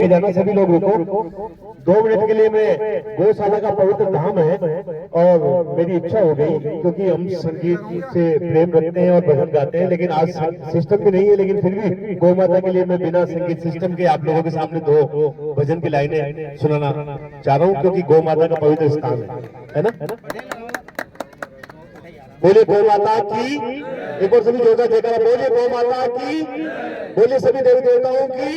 जाना सभी लोग रुको। 2 मिनट के लिए मैं गौशाला का पवित्र धाम है और मेरी इच्छा हो गई क्योंकि हम संगीत से प्रेम रखते हैं और भजन गाते हैं, लेकिन आज सिस्टम भी नहीं है, लेकिन फिर भी गौ माता के लिए मैं बिना संगीत सिस्टम के आप लोगों के सामने 2 भजन की लाइनें सुनाना चाह रहा हूँ क्योंकि गौ माता का पवित्र स्थान है ना। बोलिए गौ माता की, एक और सभी जोरदार जयकारा बोलिए गौ माता की, बोलिए सभी देवी देवताओं की।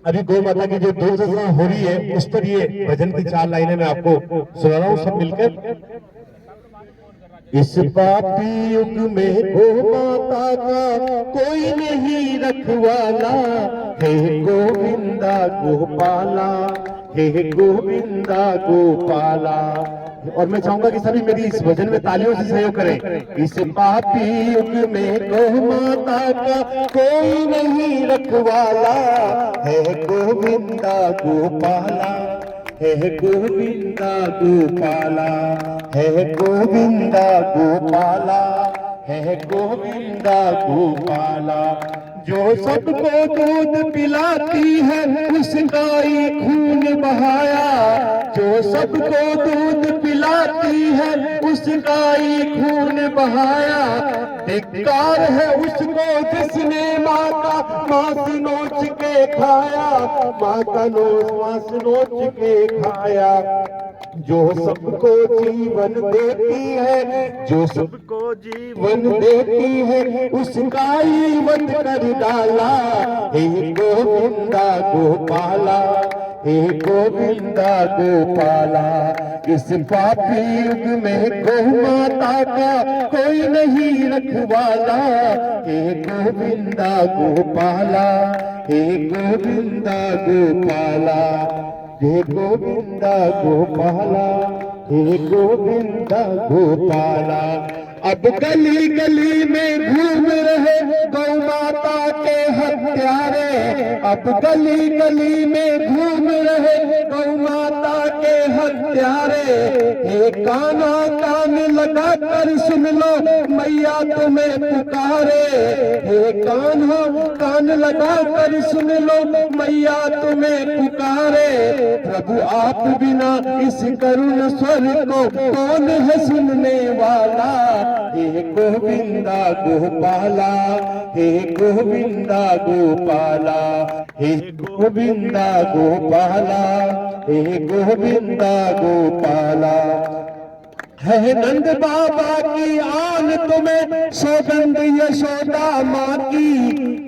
अभी गौ माता की जो दूरदर्शन हो रही है उस पर ये भजन की 4 लाइनें मैं आपको सुना रहा हूँ सब मिलकर। इस पापी युग में गौ माता का कोई नहीं रखवाला, हे गोविंदा गोपाला, हे गोविंदा गोपाला। और मैं चाहूंगा कि सभी मेरी इस भजन में तालियों से सहयोग करें। इस पापी युग में गौ माता का कोई नहीं रखवाला, है गोविंदा गोपाला, है गोविंदा गोपाला, है गोविंदा गोपाला, है गोविंदा गोपाला। जो सबको दूध पिलाती है उसका ही खून बहाया, जो सबको दूध पिलाती है उसका ही खून बहाया। धिक्कार है उसको जिसने माँ का मांस नोच के खाया, माँ का मांस नोच के खाया। जो सबको जीवन देती है, जो सबको जीवन देती है उसका ही वध कर डाला, हे गोविंदा गोपाला, हे गोविंदा गोपाला। इस पापी युग में गौ माता का कोई नहीं रखवाला, हे गोविंदा गोपाला, हे गोविंदा गोपाला, हे गोविंदा गोपाला, हे गोविंदा गोपाला। अब गली गली में घूम रहे गौ माता के हत्यारे, अब गली गली में घूम रहे गौ माता के हत्यारे। हे काना कान लगा कर सुन लो मैया तुम्हें पुकारे, हे कान्हा कान लगा कर सुन लो मैया तुम्हें पुकारे। प्रभु आप बिना इस करुण स्वर को कौन है सुनने वाला, हे गोविंदा गोपाला, हे गोविंदा गोपाला, हे गोविंदा गोपाला, हे गोविंदा गोपाला। है नंद बाबा की आन तुम्हें सौगंध यशोदा माँ की,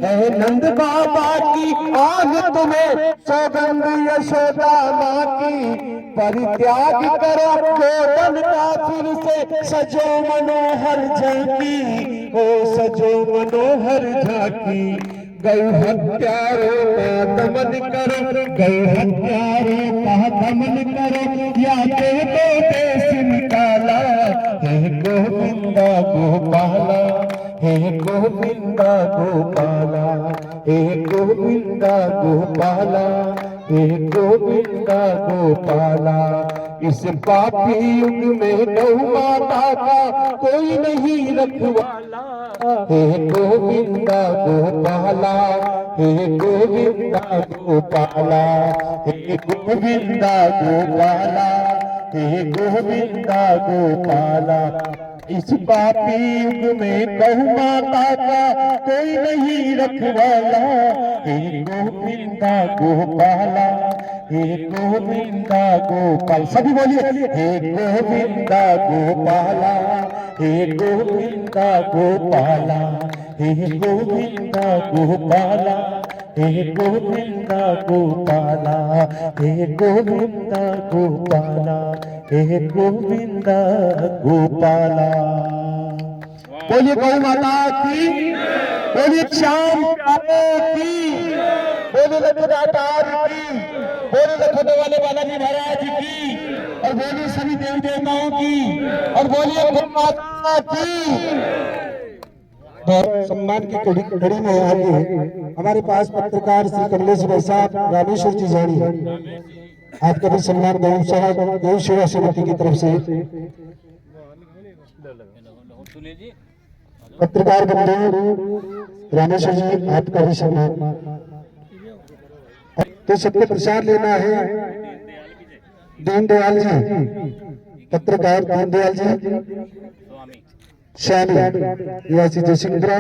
है नंद बाबा की आन तुम्हें सौगंध यशोदा माँ की। परित्याग करो गोदन का फिर से सजो मनोहर झांकी, हो सजो मनोहर झांकी। गौ हत्यारों का दमन करो, गौ हत्यारों का दमन करो, या तो देश निकाला, हे गोविंदा गोपाला, हे गोविंदा गोपाला, हे गोविंदा गोपाला, हे गोविंदा गोपाला। इस पापी युग में गौ माता का कोई नहीं रखवाला, हे गोविंदा गोपाला, हे गोविंदा गोपाला, हे गोविंदा गोपाला, हे गोविंदा गोपाला। इस पापी युग में गौ माता का कोई नहीं रखवाला, हे गोविंदा गोपाला, हे गोविंदा गोपाल। सभी बोलिए हे गोविंदा गोपाला, हे गोविंदा गोपाला, हे गोविंदा गोपाला, हे गोविंदा गोपाला, हे गोविंदा गोपाला, हे गोविंदा गोपाला। बोलिए गौ माता की, बोलिए श्याम की, बोलिए लखदातार की, बोलिए लखोटे वाले बालाजी महाराज की, और बोलिए सभी देवी देवताओं की, और बोलिए गौ माता की। सम्मान की कड़ी में आगे हमारे पास पत्रकार श्री कमलेश भाई साहब रामेश्वर जी जानी है, आपका भी सम्मान गौ सेवा समिति की तरफ से। पत्रकार बंधु रामेश्वर जी आपका भी सम्मान। तो सबको प्रसाद लेना है। दीनदयाल जी, पत्रकार दीनदयाल जी, स्वामी निवासी जयसिंहपुरा,